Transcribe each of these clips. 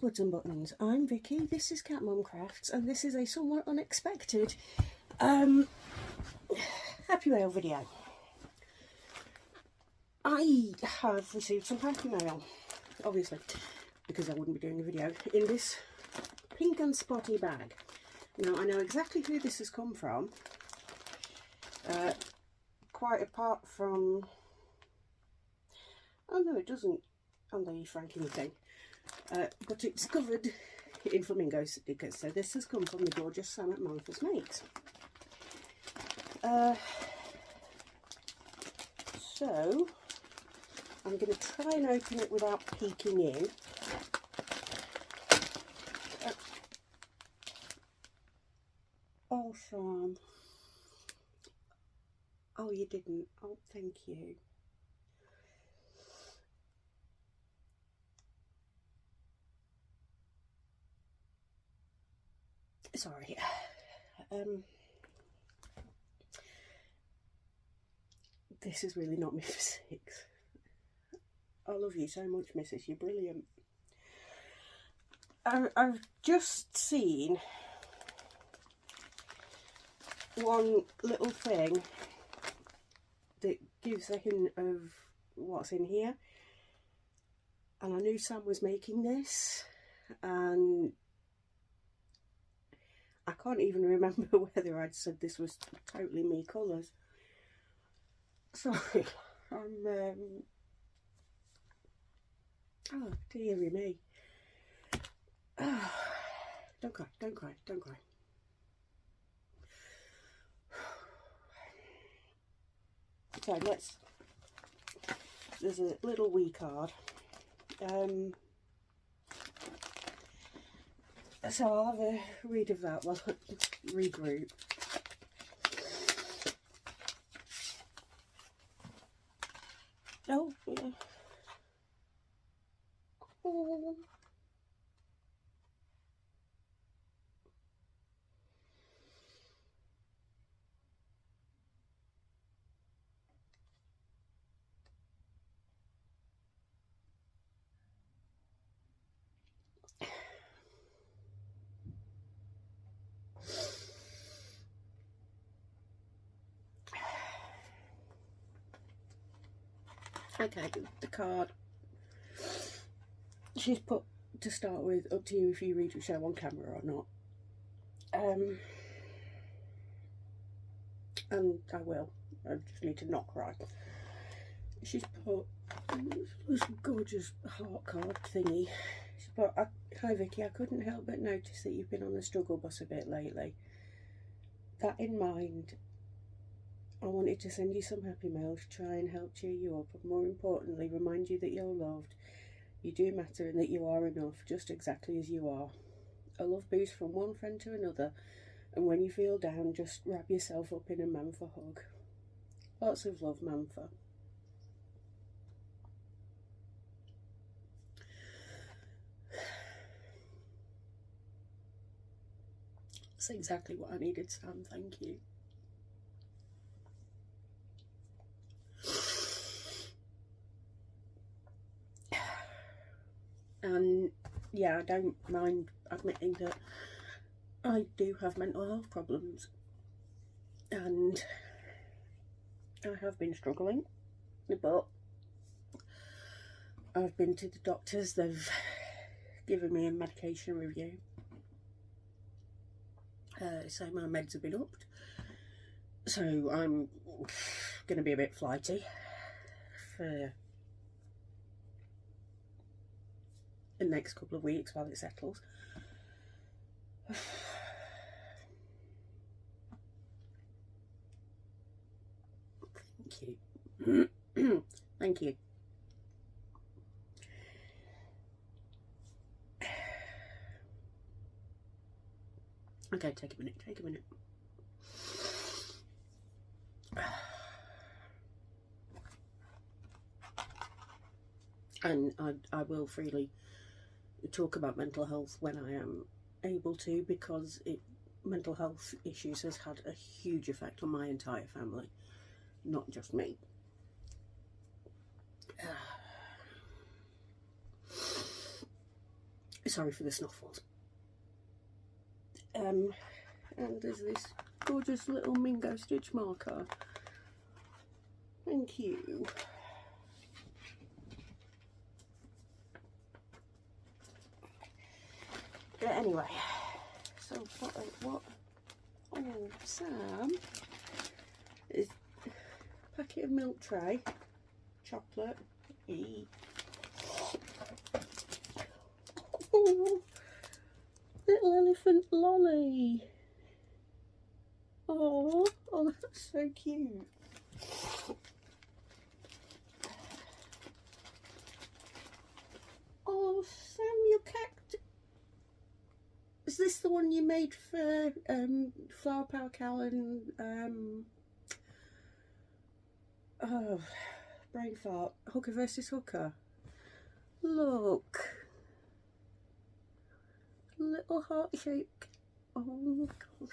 Buds and Buttons. I'm Vicky, this is Cat Mum Crafts, and this is a somewhat unexpected Happy Mail video. I have received some Happy Mail, obviously, because I wouldn't be doing a video, in this pink and spotty bag. Now, I know exactly who this has come from, quite apart from... Oh no, it doesn't on the franking thing. But it's covered in flamingo stickers, so this has come from the gorgeous Sam at Martha's Makes. So I'm going to try and open it without peeking in. Oh, Sam. Oh, you didn't. Oh, thank you. Sorry. This is really not me for 6. I love you so much, Mrs. You're brilliant. I've just seen one little thing that gives a hint of what's in here, and I knew Sam was making this, and I can't even remember whether I'd said this was totally me colours. Sorry, I'm oh dearie me. Oh, don't cry, don't cry, don't cry. So there's a little wee card. So I'll have a read of that while I regroup. Oh, yeah. Oh. Okay, the card she's put to start with, up to you if you read the show on camera or not. And I will. I just need to not cry. She's put this gorgeous heart card thingy. She's put, hi Vicky, I couldn't help but notice that you've been on the struggle bus a bit lately. That in mind, I wanted to send you some happy mail to try and help cheer you up, and more importantly, remind you that you're loved, you do matter, and that you are enough, just exactly as you are. A love boost from one friend to another, and when you feel down, just wrap yourself up in a Mantha hug. Lots of love, Mantha. That's exactly what I needed, Sam, thank you. And yeah, I don't mind admitting that I do have mental health problems, and I have been struggling, but I've been to the doctors, they've given me a medication review, so my meds have been upped, so I'm going to be a bit flighty for the next couple of weeks while it settles. Thank you. Thank you. Okay, take a minute, take a minute. And I will freely talk about mental health when I am able to, because mental health issues has had a huge effect on my entire family, not just me. Sorry for the snuffles. And there's this gorgeous little Mingo stitch marker. Thank you. But anyway, so what oh, Sam is a packet of milk tray, chocolate, oh, little elephant lolly. Oh, that's so cute. Oh, Sam, your cactus. Is this the one you made for Flower Power Cal and oh, brain fart, Hooker versus Hooker? Look, little heart shape. Oh my god.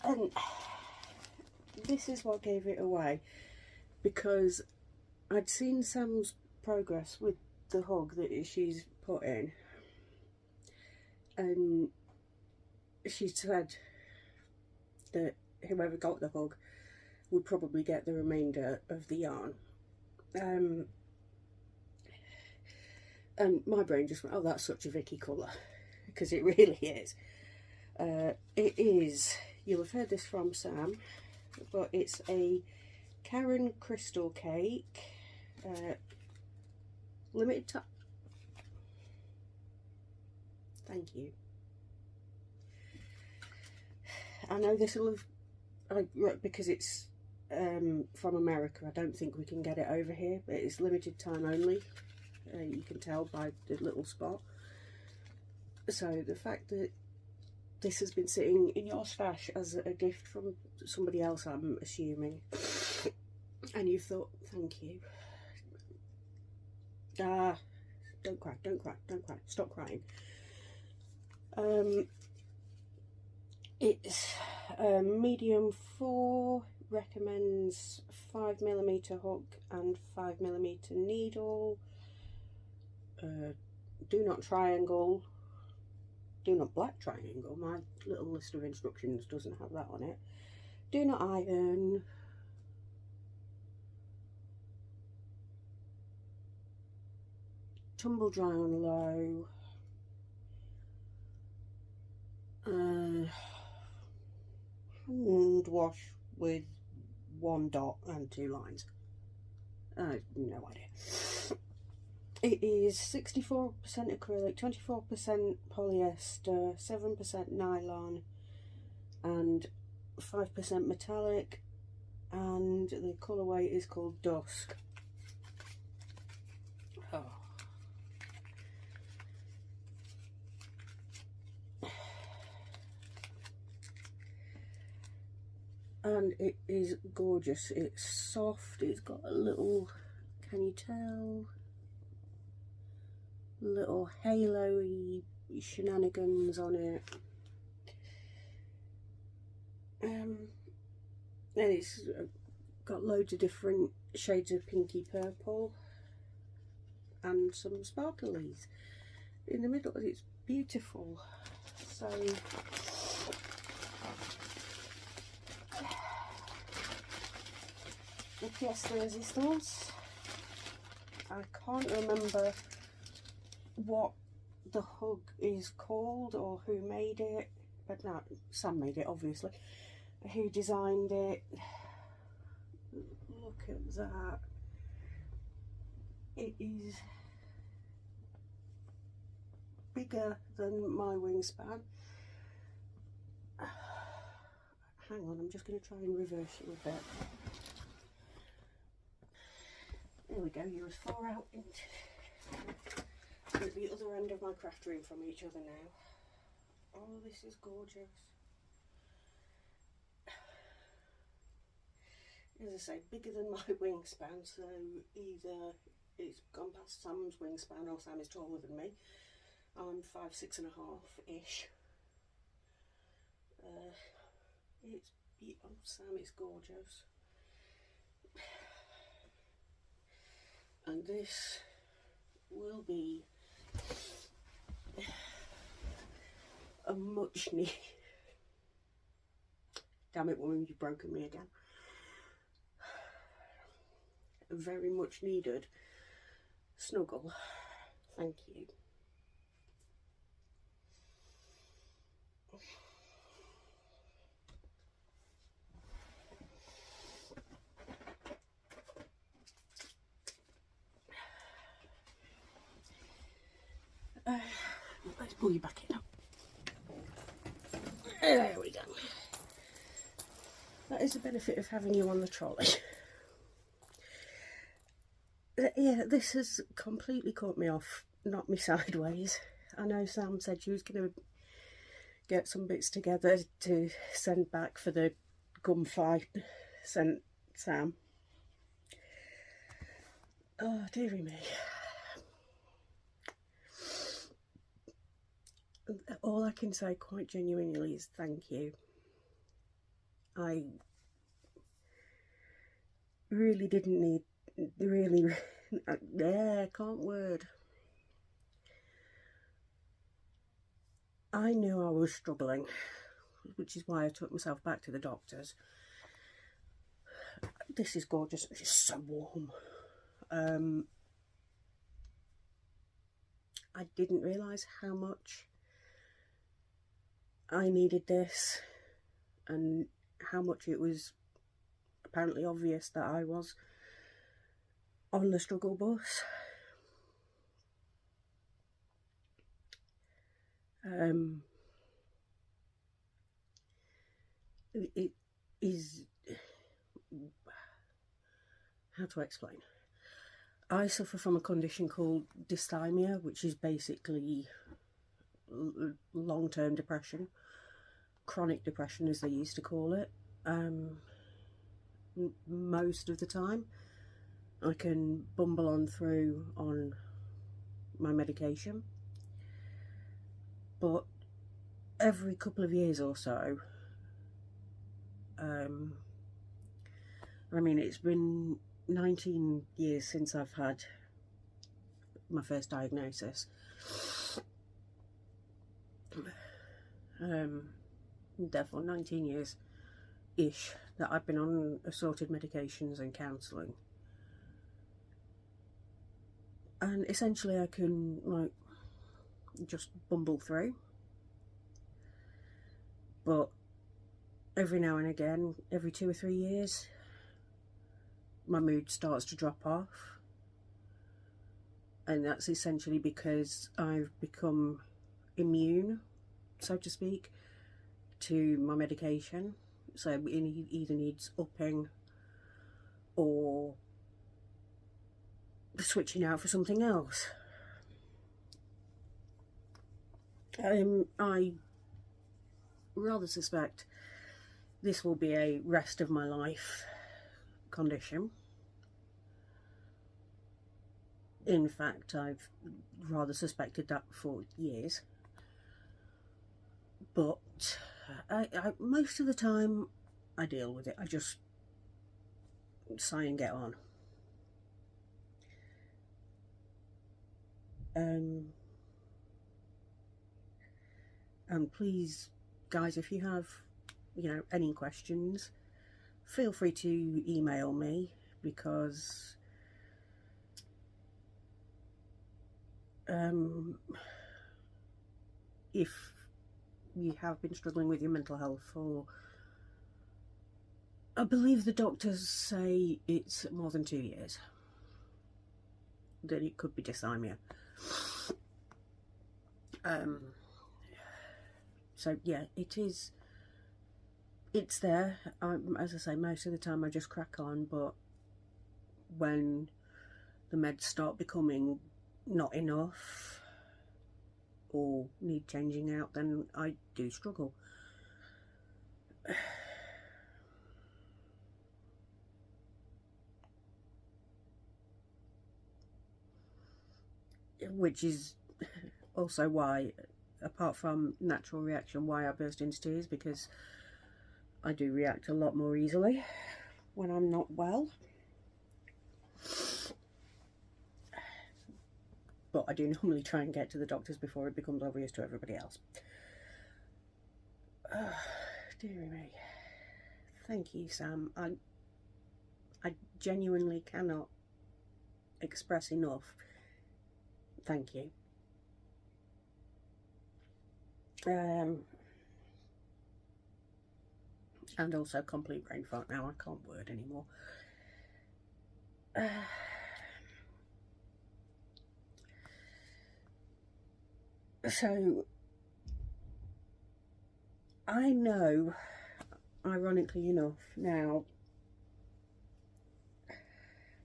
And this is what gave it away, because I'd seen Sam's progress with the hug that she's put in, and she said that whoever got the hug would probably get the remainder of the yarn. And my brain just went, oh, that's such a Vicky colour, because it really is. It is, you'll have heard this from Sam, but it's a Karen crystal cake, limited time. Thank you. I know this will have, because it's from America, I don't think we can get it over here, but it's limited time only. You can tell by the little spot. So the fact that this has been sitting in your stash as a gift from somebody else, I'm assuming, and you thought, thank you. Don't cry, don't cry, don't cry, stop crying. It's medium 4, recommends 5mm hook and 5mm needle. Do not triangle, do not black triangle. My little list of instructions doesn't have that on it. Do not iron. Tumble dry on low. Hand wash with 1 dot and 2 lines. No idea. It is 64% acrylic, 24% polyester, 7% nylon, and 5% metallic, and the colourway is called Dusk. Oh. And it is gorgeous. It's soft, it's got a little, can you tell? Little halo-y shenanigans on it. And it's got loads of different shades of pinky purple and some sparklies in the middle. It's beautiful. So the pièce de résistance, I can't remember what the hug is called or who made it, but no, Sam made it obviously. Who designed it? Look at that. It is bigger than my wingspan. Hang on, I'm just going to try and reverse it a bit. There we go, you're as far out into the other end of my craft room from each other now. Oh, this is gorgeous. As I say, bigger than my wingspan, so either it's gone past Sam's wingspan or Sam is taller than me. I'm 5'6½" ish. It's Oh, Sam is gorgeous. And this will be a much need. Damn it, woman, you've broken me again. A very much needed snuggle. Thank you. Let's pull you back in. There we go. That is the benefit of having you on the trolley. Yeah, this has completely caught me off, knocked me sideways. I know Sam said she was going to get some bits together to send back for the gunfight. Sent Sam. Oh, dearie me. All I can say quite genuinely is thank you. I really didn't need, can't word. I knew I was struggling, which is why I took myself back to the doctors. This is gorgeous. It's just so warm. I didn't realise how much I needed this and how much it was apparently obvious that I was on the struggle bus. It is, how to explain? I suffer from a condition called dysthymia, which is basically long-term depression, chronic depression as they used to call it. Most of the time I can bumble on through on my medication, but every couple of years or so, I mean, it's been 19 years since I've had my first diagnosis. Therefore 19 years-ish that I've been on assorted medications and counselling. And essentially I can, like, just bumble through. But every now and again, every 2 or 3 years, my mood starts to drop off. And that's essentially because I've become immune, so to speak, to my medication. So it either needs upping or switching out for something else. I rather suspect this will be a rest of my life condition. In fact, I've rather suspected that for years. But I most of the time I deal with it. I just sigh and get on. And please, guys, if you have, any questions, feel free to email me, because if you have been struggling with your mental health, or I believe the doctors say it's more than 2 years that it could be dysthymia. So yeah, it's there. As I say, most of the time I just crack on, but when the meds start becoming not enough or need changing out, then I do struggle. Which is also why, apart from natural reaction, why I burst into tears, because I do react a lot more easily when I'm not well. But I do normally try and get to the doctors before it becomes obvious to everybody else. Dearie me. Thank you, Sam. I genuinely cannot express enough thank you. And also complete brain fart now. I can't word anymore. So I know, ironically enough, now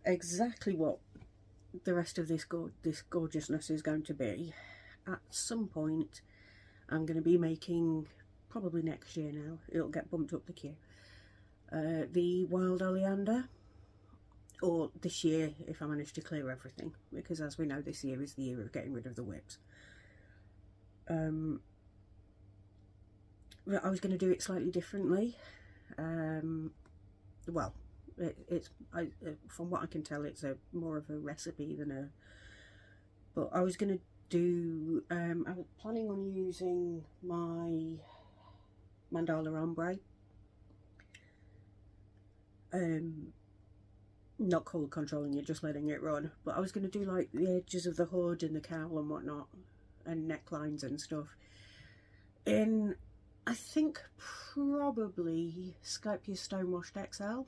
exactly what the rest of this gorgeousness is going to be. At some point I'm going to be making, probably next year now, it'll get bumped up the queue, the wild oleander, or this year if I manage to clear everything, because as we know, this year is the year of getting rid of the whips. But I was going to do it slightly differently. Well, from what I can tell, it's more of a recipe than a. But I was going to do. I was planning on using my mandala ombre. Not cold controlling it, just letting it run. But I was going to do like the edges of the hood and the cowl and whatnot, and necklines and stuff. In, I think, probably Skypia's Stonewashed XL.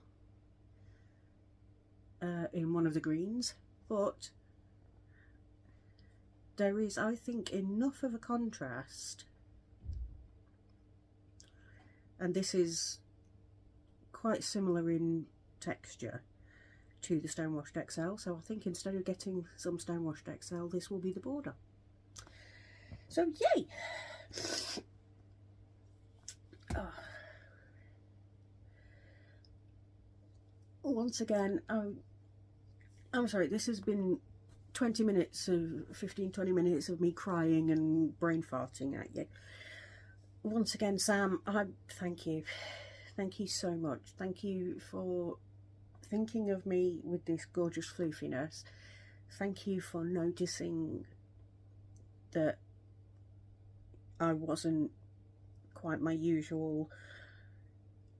In one of the greens, but there is, I think, enough of a contrast, and this is quite similar in texture to the Stonewashed XL, so I think instead of getting some Stonewashed XL, this will be the border. So yay! Once again, I'm sorry, this has been 20 minutes of 15-20 minutes of me crying and brain farting at you. Once again, Sam, I thank you so much. Thank you for thinking of me with this gorgeous floofiness. Thank you for noticing that I wasn't quite my usual,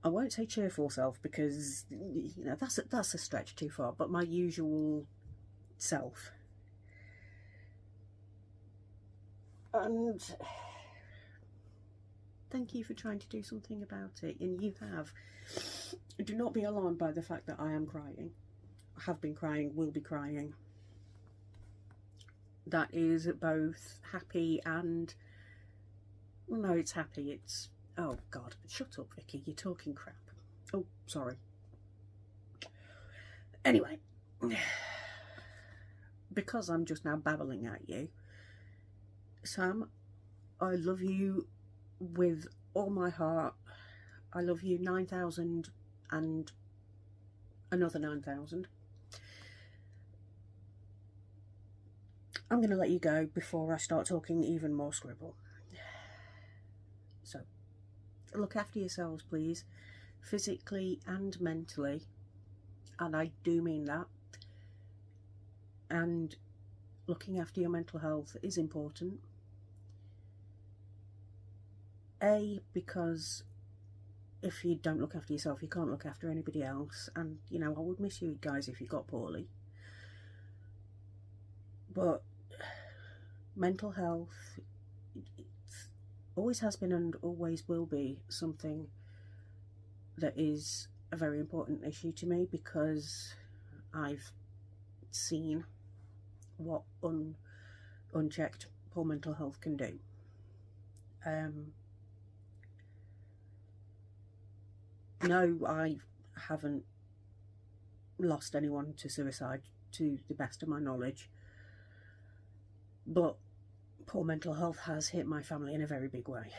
I won't say cheerful self, because, you know, that's a stretch too far, but my usual self. And thank you for trying to do something about it, and you have. Do not be alarmed by the fact that I am crying. I have been crying, will be crying. That is both happy and, well, no, it's happy, it's, oh God, shut up, Vicky, you're talking crap. Oh, sorry. Anyway, because I'm just now babbling at you, Sam, I love you with all my heart. I love you 9,000 and another 9,000. I'm going to let you go before I start talking even more scribble. So, look after yourselves, please, physically and mentally, and I do mean that. And looking after your mental health is important. Because if you don't look after yourself, you can't look after anybody else. And, you know, I would miss you guys if you got poorly. But mental health, it always has been and always will be something that is a very important issue to me, because I've seen what unchecked poor mental health can do. No, I haven't lost anyone to suicide, to the best of my knowledge, but poor mental health has hit my family in a very big way.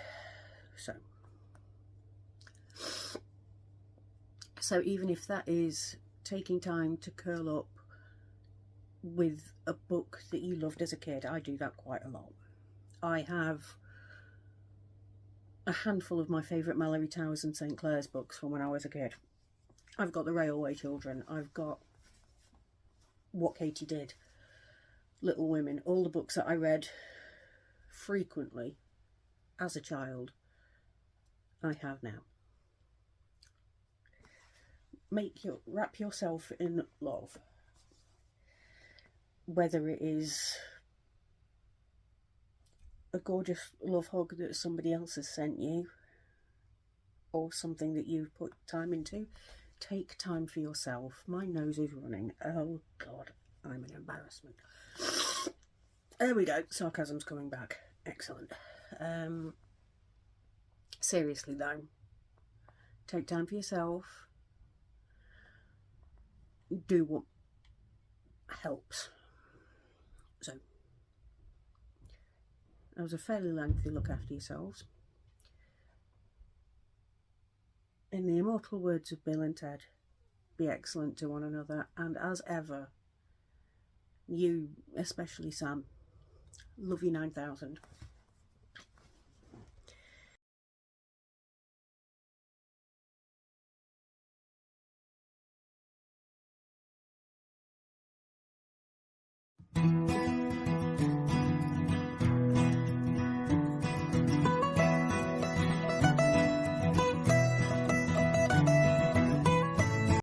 So even if that is taking time to curl up with a book that you loved as a kid, I do that quite a lot. I have a handful of my favourite Mallory Towers and St Clair's books from when I was a kid. I've got The Railway Children, I've got What Katie Did, Little Women, all the books that I read frequently as a child, I have now. Wrap yourself in love, whether it is a gorgeous love hug that somebody else has sent you or something that you've put time into. Take time for yourself. My nose is running. Oh God, I'm an embarrassment. There we go, sarcasm's coming back. Excellent. Seriously though, take time for yourself. Do what helps. So, that was a fairly lengthy look after yourselves. In the immortal words of Bill and Ted, be excellent to one another, and as ever, you, especially Sam, love you 9000.